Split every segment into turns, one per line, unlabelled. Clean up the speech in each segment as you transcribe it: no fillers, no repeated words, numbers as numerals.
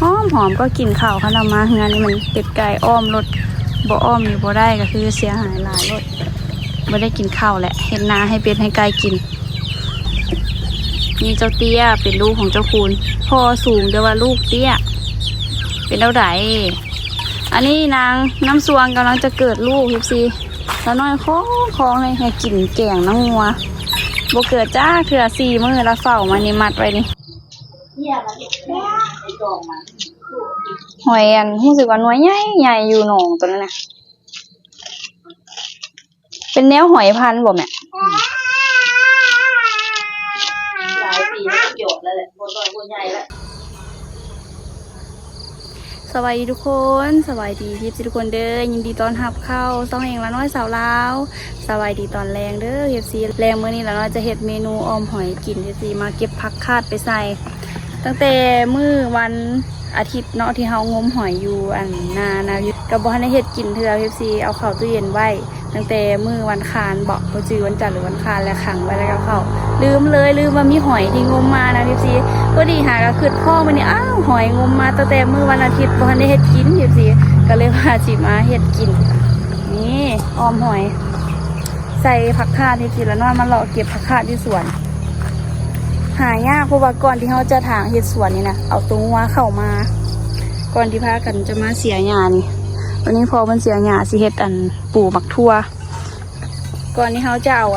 หอมก็กินข้าวขนมมาเฮือนนี่มันเป็ดไก่อ้อมรถบ่อ้อมอยู่บ่ได้ก็คือเสียหายหลายรถบ่ได้กินข้าวแหละเห็นนาให้เป็ดให้ไก่กินมีเจ้าเตี้ยเป็นลูกของเจ้าคูณพ่อสูงแต่ว่าลูกเตี้ยเป็นเท่าไหร่อันนี้นางน้ำสวงกำลังจะเกิดลูกสิแล้วน้อยคล้องเลยให้กินแกงน้ำงัวบ่เกิดจ้าเถื่อ4 มื้อละเฝ้ามานี่มัดไว้นี่หอยอันรู้สึกว่าน้อยใหญ่อยู่หนองตัวนั้นน่ะเป็นแนวหอยพันธุ์บ่แม่หลายปีแล้วหยดแล้วแหละบ่น้อยบ่ใหญ่แล้วสวัสดีทุกคนสวัสดีพี่ทุกคนเด้อยินดีต้อนรับเข้าต้องเองละน้อยสาวลาวสวัสดีตอนแรงเด้อเฮ็ดซีแรงมื้อนี้ละน้อยจะเฮ็ดเมนูออมหอยกินเฮ็ดซีมาเก็บผักคาดไปใส่ตั้งแต่มื้อวันอาทิตย์เนาะที่เฮางมหอยอยู่อันนาก็บ่ทันได้เฮ็ดกินเทื่อเฮ็ดซีเอาเข้าตู้เย็นไว้ตั้งแต่มื้อวันคานบ่จื้อวันจันทร์หรือวันคานแล้วขังไว้แล้วก็เข้าลืมว่ามีหอยที่งมมานะเฮ็ดซีพอดีหาก็คิดพ่อมื้อนี้อ้าวหอยงมมาตั้งแต่มื้อวันอาทิตย์บ่ทันได้เฮ็ดกินเฮ็ดซีก็เลยว่าสิมาเฮ็ดกินนี่ออมหอยใส่ผักคาดให้กินแล้วนอนมาเลาะเก็บผักคาดที่สวนหายากเพราะว่าก่อนที่เขาจะถางเฮ็ดสวนนี่นะเอาตัวงัวเข้ามาก่อนที่พากันจะมาเสียหญ้านี่วันนี้พอมันเสียหญ้าสิเฮ็ดอันปลูกมักทั่วก่อนที่เขาจะเอา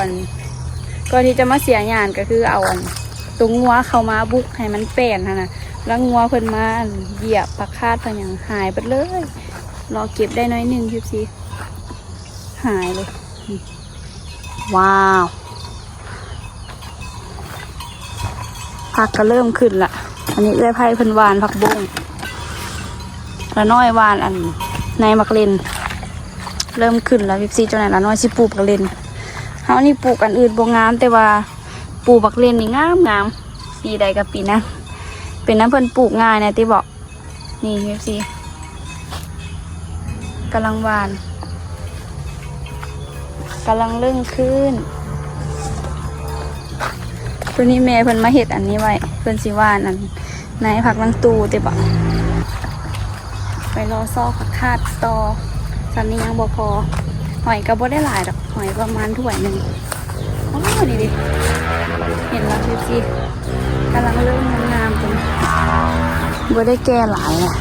ก่อนที่จะมาเสียหญ้าก็คือเอาตัวงัวเข้ามาบุกให้มันแป้นนะแล้วงัวเพิ่นมาเหยียบผักคาดเพิ่นอย่างหายไปเลยรอเก็บได้น้อยนึงคิดสิหายเลยว้าวผักก็เริ่มขึ้นละอันนี้เอื้อยไผ่เพิ่นหวานผักบุ้งละน้อยหวานอันในมักเลนเริ่มขึ้นแล้วพี่ซีเจ้าไหนละน้อยสิปลูกบักเลนเฮานี่ปลูกอันอื่นบ่งามแต่ว่าปลูกบักเลนนี่งามปีใดกับปีนั้นเป็นน้ำเพิ่นปลูกง่ายนะที่บอกนี่พี่ซีกำลังหวานกำลังเริ่มขึ้นตัวนี้แม่เพิ่นมาเห็ดอันนี้ไว้เพิ่นสิว่านอันในผักลังตูเต็บไปรอซอกผักคาดต่อสันนี้ยังบ่พอหอยก็บ่ได้หลายดอกหอยประมาณถ้วยหนึ่งโอ้นี่ดิเห็นแล้วสิกำลังเริ่มงามๆตรงบ่ได้แก่หลายอ่ะ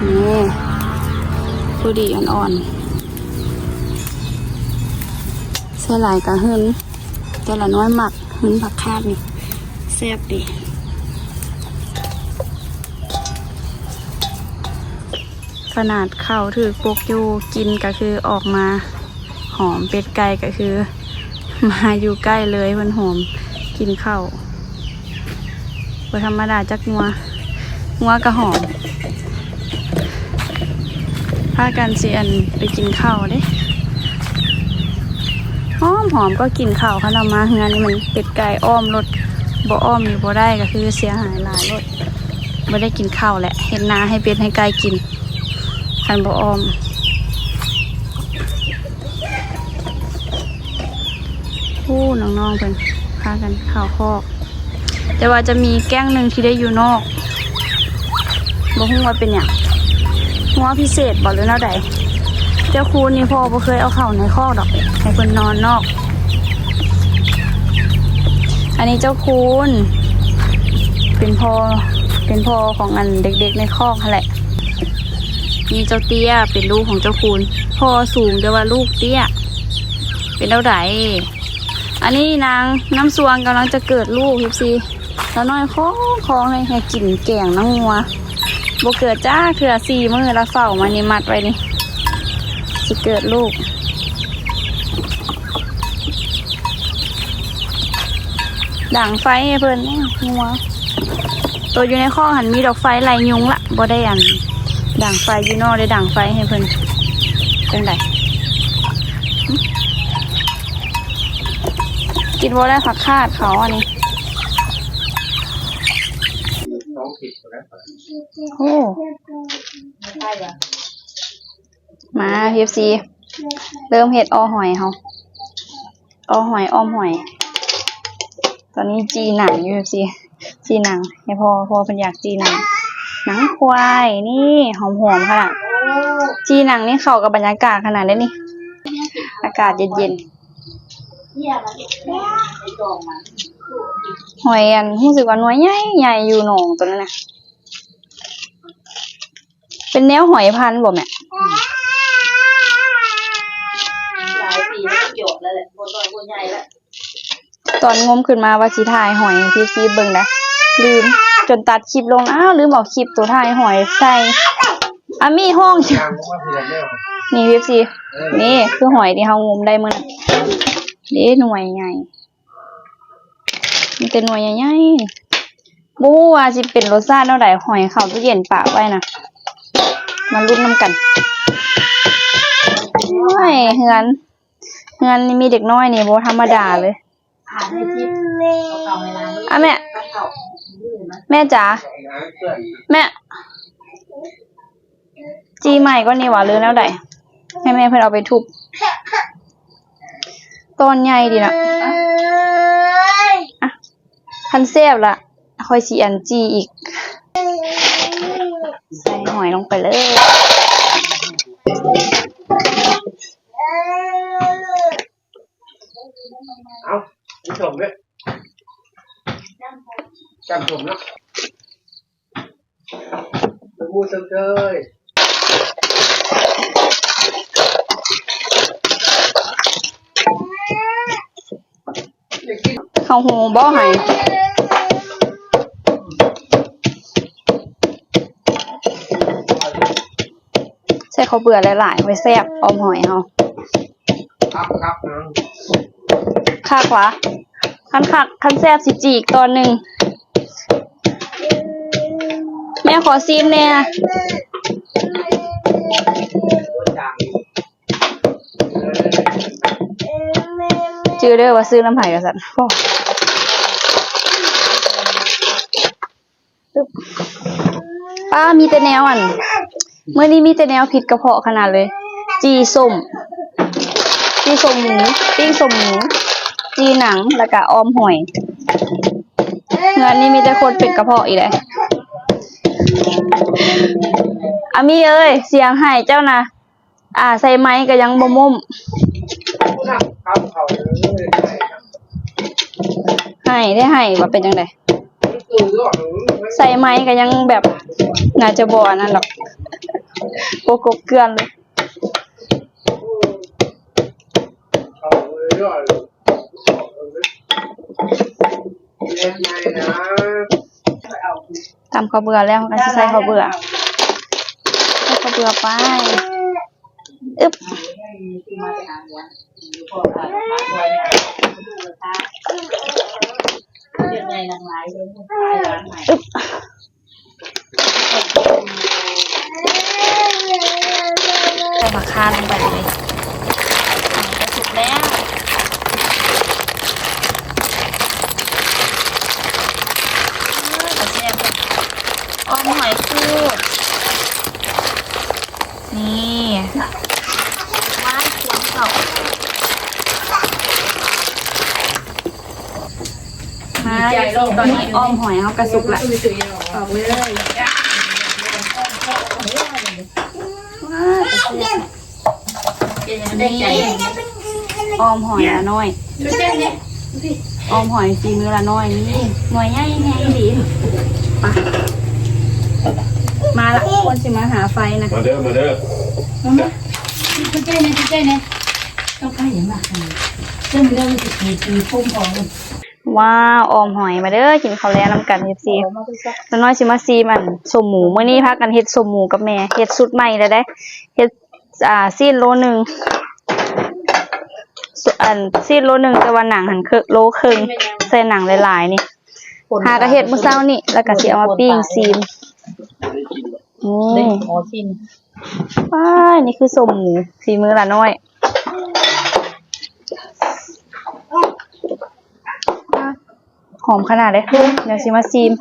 นี่ผู้ดีอ่อนๆเสื้อลายกระหึ่นแต่ละน้อยหมักหึ่นผักคาดนี่แซ่บดีขนาดเข้าถือปกอยู่กินก็คือออกมาหอมเป็ดไก่ก็คือมาอยู่ใกล้เลยมันหอมกินข้าวธรรมดาจักงัวกระหอมพากันสิอันไปกินข้าวเด้หอมก็กินข้าวขนมมาเฮือนนี่มันเป็ดไก่อ้อมรถบ่อ้อมอยู่บ่ได้ก็คือเสียหายหลายรถบ่ได้กินข้าวแหละเห็นนาให้เป็ดให้ไก่กินคันบ่อ้อมน้องๆเพิ่นพากันข้าวคอกแต่ว่าจะมีแก้งหนึ่งที่ได้อยู่นอกบ่ฮู้ว่าเป็นหยังหัวพิเศษบ่หรือแนวใดเจ้าคูณนี่พ่อบ่เคยเอาเข้าในคอกดอกให้เพิ่นนอนนอกอันนี้เจ้าคูณเป็นพ่อของอันเด็กๆในคอกแหละมีเจ้าเตี้ยเป็นลูกของเจ้าคูณพ่อสูงแต่ว่าลูกเตี้ยเป็นเท่าไหร่อันนี้นางน้ำสวงกำลังจะเกิดลูกสิแล้วน้อยคล้องเลยให้กินแกงน้ำงัวบ่เกิดจ้าเถื่อ4 มื้อละเฝ้ามานี่มัดไว้นี่สิเกิดลูกด่างไฟให้เพิ่นงัวตัวอยู่ในข้อหันมีดอกไฟลายยุงละบ่ได้อันด่างไฟอยู่นอกได้ด่างไฟให้เพิ่นเป็นไรกินบ่ได้ผักคาดเขาอันนี้โอ้มาPFCเริ่มเห็ดอหอยเขาอหอยอ้อมหอยตอนนี้จีหนังอยู่PFC จีหนังให้พ่อเป็นอยากจีหนังหนังควายนี่หอมๆขนาดจีหนังนี่เข้ากับบรรยากาศขนาดนี้นี่อากาศเย็นๆหอยอันรู้สึกว่าหน่วยใหญ่อยู่หนองตัวนั้นนะเป็นแนวหอยพันธุ์บ่แม่
หลายปีไม่หยดแล้วแหละบนลอยบนใหญ่แล้ว
ตอนงมขึ้นมาว่าสิถ่ายหอยพี่ซีเบิ่งนะลืมจนตัดคลิปลงลืมบอกคลิปตัวถ่ายหอยใส่มีห้องนี่พี่ซีนี่คือหอยที่เฮางมได้มื้อนั้นนี่หน่วยใหญ่มันเป็นหน่วยใหญ่ๆบ่ฮู้ว่าสิเป็นรสชาติเท่าใดหอยเข้าตู้เย็นปะไว้นะมาลุ้นนำกันโอ้ยเฮือนนี่มีเด็กน้อยนี่บ่ธรรมดาเลย
ผ่านให้ทิพย์เอาเวลา
แม่จ๋าแม่จีใหม่ก็นี่หว่าหรือแนวใดให้แม่เพิ่นเอาไปทุบตอนใหญ่ดีนะคันแซ่บละค่อยสิอันจีอีกใส่หอยลงไปเลย
เอาชมเลยจำชมนะมูสเตย
ข้าวหูบ่ให้ใส่ข้าวเบื่อหลายๆไว้แซ่บอมหอยเฮา
ครับ
คักวะคันแซ่บสิจีกตอนหนึ่งแม่ขอซีมแน่จื้อเด้อว่าซื้อน้ำไผ่กับสันป้ามีแต่แนวเมื่อนี้มีแต่แนวผิดกระเพาะขนาดเลยจีส้มหมูปิ้งส้มหมูจีหนังแล้วก็ออมหอยงานนี้มีแต่คนเป็นกระเพาะอีกเลยมีเอ้ยเสียงหายเจ้านะใส่ไม้ก็ยังบ่มุมให้ว่าเป็นจังไดใส่ไม้ก็ยังแบบน่าจะบ่อันนั้นหรอกโกกเกลือนเลยทำข้าวเบื่อแล้วก็จะใส่ข้าวเบื่อไปอึ๊บใส่มะขามลงไปเลยสุกแล้วออมหอยคูดนี่ว่านขวงเขามาตอนนี้อ้อมหอยเขากระสุกละออกเลยอ้อมหอยละน้อยอ้อมหอยซีมือละน้อยนี่หน่วยใหญ่แห้งดีมาละคนสิมาหาไฟนะ
มาเด้อ
คุณเจ้เนี่ยต้องใกล้อย่างมากเลยเจ้าเรื่องมันจะมีพุ่มพอง
ว้าวออมหอยมาเด้อกินข้าวแล้วน้ำกันเฮ็ดซีแล้วน้อยสิมาซีมันสมหมูมื้อนี้พากันเฮ็ดสมหมูกับแม่เฮ็ดสุดใหม่แล้วได้เฮ็ดซีนโลนึงซีนโลนึงแต่ว่าหนังหันโลครึ่งใส่หนังหลายๆนี่หากระเฮ็ดมื้อเช้านี่แล้วก็สิเอามาปิ้งซีน
ขอชิม
นี่คือสมหมูฝีมือละน้อยหอมขนาดเลยเดี๋ยวสิมาซีม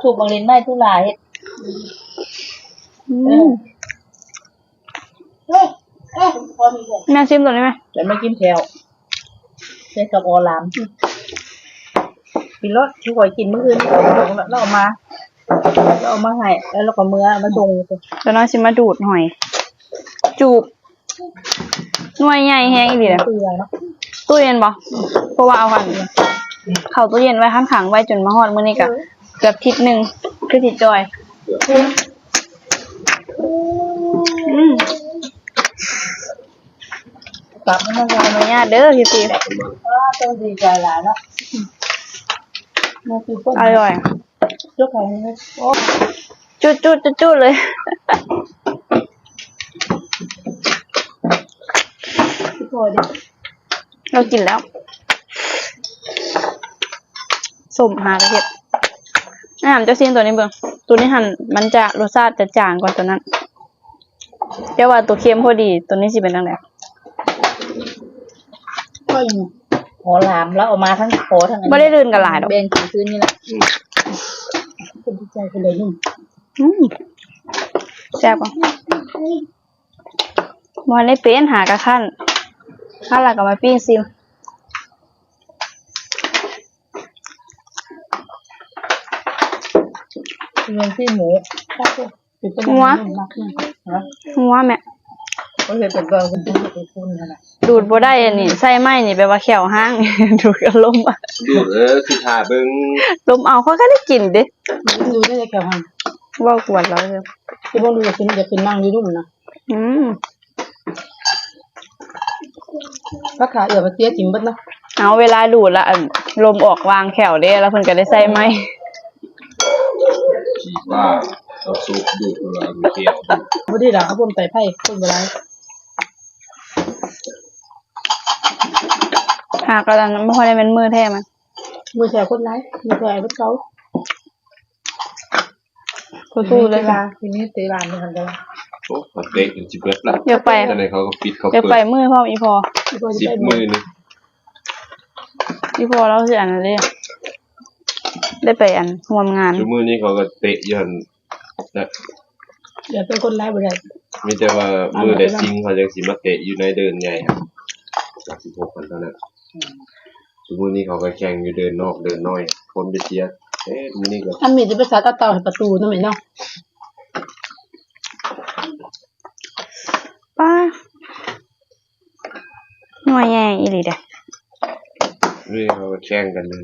สูบบางลิ้นได้ทุหลาย
แม่ชิมตัวนี้ไหม
แต่ไม่กินแถวใช้กับออลาม กินรสที่ข่อยกินมื้ออื่นเราเอามาให้แล้วเราก็มื้อมาส่ง
แล้วน้อยสิมาดูดหอย จูบหน่วยใหญ่แฮงอีหลีแหละ
เปื่อยเนาะ
ตู้เย็นบ่เพราะว่าเอาเข้าตู้เย็นไว้ข้างๆไว้จนมาฮอดมื้อนี้ก็เกือบทิศหนึงคือสิจอยกลับมาขออนุญาตเด้อพี่ตี
ต้องดีใจหลายเนาะมันคือคน
อร่อย
ยกของนี่โอ้
จุดเลย
พี่พอดิ
เรากินแล้วสมหากระเทียมเจ้าซีนตัวนี้เบิ่งตัวนี้หั่นมันจะรสชาติจะจางกว่าตัวนั้นเดี๋ยวว่าตัวเค็มพอดีตัวนี้สิเป็นจังได๋
ก็ยังหอหลามแล้วเอามาทั้งโคทั้ง
บ่ได้ลื่นกันหลายดอก
เบนคืนนี่แหละคนดีใจคนเลยนุ่ม
แซ่บบ่บ่ได้เป็นหากะคั่นแล้วก็มาปิ้งซิม
เงินที่หมูเป็นต้นมากขึ้นนะ
หัวแม่
ก็เลยเป็นเราคุณต้องไปคุณนะ
ดูดบ่ได้อันนี้ใส่ไม้นี่แปลว่าแขวห้าง ดูดกันลมอะ
ดูคือถ่าเบิ้ง
ลมเอาเขาก็ได้กินเด้
ดูได้แค่หัน
เว้ากวนเราเลย
ที่บ้านดูจะเป็นนั่งยืดนุ่มนะ
อืม
ราคามาเตี้ยจิ้มบัดนะ
เอาเวลาดูดละอันลมออกวางแขวเด้แล้วเพิ่นก็ได้ใส่ไม้
ชีบ้าเอาซุปดูดมาเกี่ยว
บ่ได้ด่าเขาบ่มไต่ไผ่คนบ่ได้
หากระดันไม่ค่อยได้เป็นมือแท้มัน
มือแฉคนร้ายมือแฉรถเขา
สู้ๆเลย
ทีนี้เตะร้านนี่กันได้
โอ้มาเตะกันจิบเบิดละ
อยากไป
แต่ในเขาก็ปิดเขา
อยาก
เปิ
ไป
ด
มือพร้อมอีพอ
10 มื้อนึง
อีพอเราสิอันนั้นเลยได้ไปอันร่วมงาน
ชั่วมื้อนี้เขาก็เตะอยู่หั่นนะ
เดี๋ยวเป็นคนร้ายบ่ได้
มีแต่ว่ามื้อใดซิงเขาจังสิมาเตะอยู่ในเดินใหญ่ครับ36คนเท่านั้นชั่วมื้อนี้เขาก็แข่งอยู่เดินนอกเดินน้อยคนไปเชียร์มื้อนี้ก็
ถ้ามีจะไปสาดเต่าให้ประตูนั่นแหละเนาะ
ป้าหน่วยใหญ่อีหลีเด้
มื้อนี้เขาก็แข่งกันเลย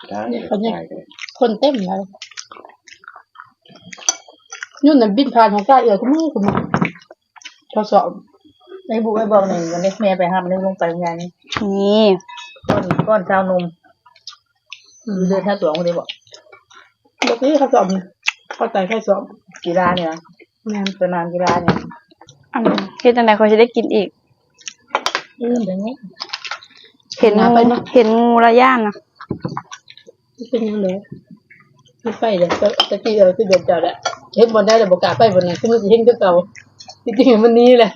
ได้ได้กัน
คนเต็มเลยยุ่นน่ะบินผ่านของกาเอือก็มือคุณเขาสอบในบุกไอ้บอกหนึ่งวันนี้แม่ไปหามันลงไปงานนี้
นี่
ก้อนชาวนมเดินท่าตัวคนเดียวบอกบอกนี่เขาสอบเข้าใจแค่สอบกีฬาเนี่ยงานประมาณกีฬาเนี่ย
อันเฮ็ดจังได๋เขาสิได้กินอีก
แบบนี้
เห็นงูระย่านนะ
เป็นยังไงไม่ไปเลยตะกี้ที่เดินจอดอะเห็นบอลได้แต่บอกกล้าไปบอลนั้นคือมันจะเห็นตัวเก่าจริงๆมันนี้แหละ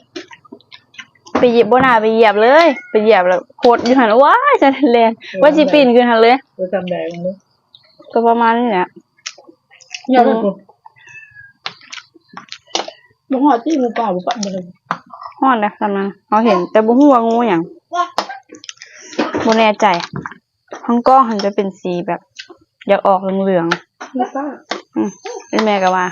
ไปหยิบบ่น่าไปเหยียบเลย ไปเหยียบแล้วโคตรอยู่หั่นว้ายจะแลนว่าสิปีนขึ้นหั่นเลย
เราจำได้เลย
ก็ประมาณนี้แหละ
ยอดเลยคุณบ่ฮอดที่งูป่าบ่ปะบ่เลย
ฮ้อนเลยตอนนั้นเขาเห็นแต่บ่ฮู้ว่างูหยังบ่แน่ใจข้างกล้องมันจะเป็นสีแบบอยากออกเหลือง
งูป่า
ๆเป็นแม่ก็ว่า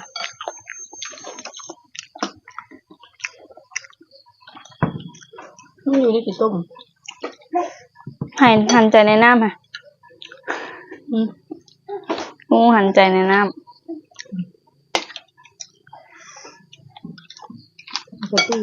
มันอยู่ในสีส้ม
หันใจในน้ำค่ะงูหันใจในน้ำ
ปกติ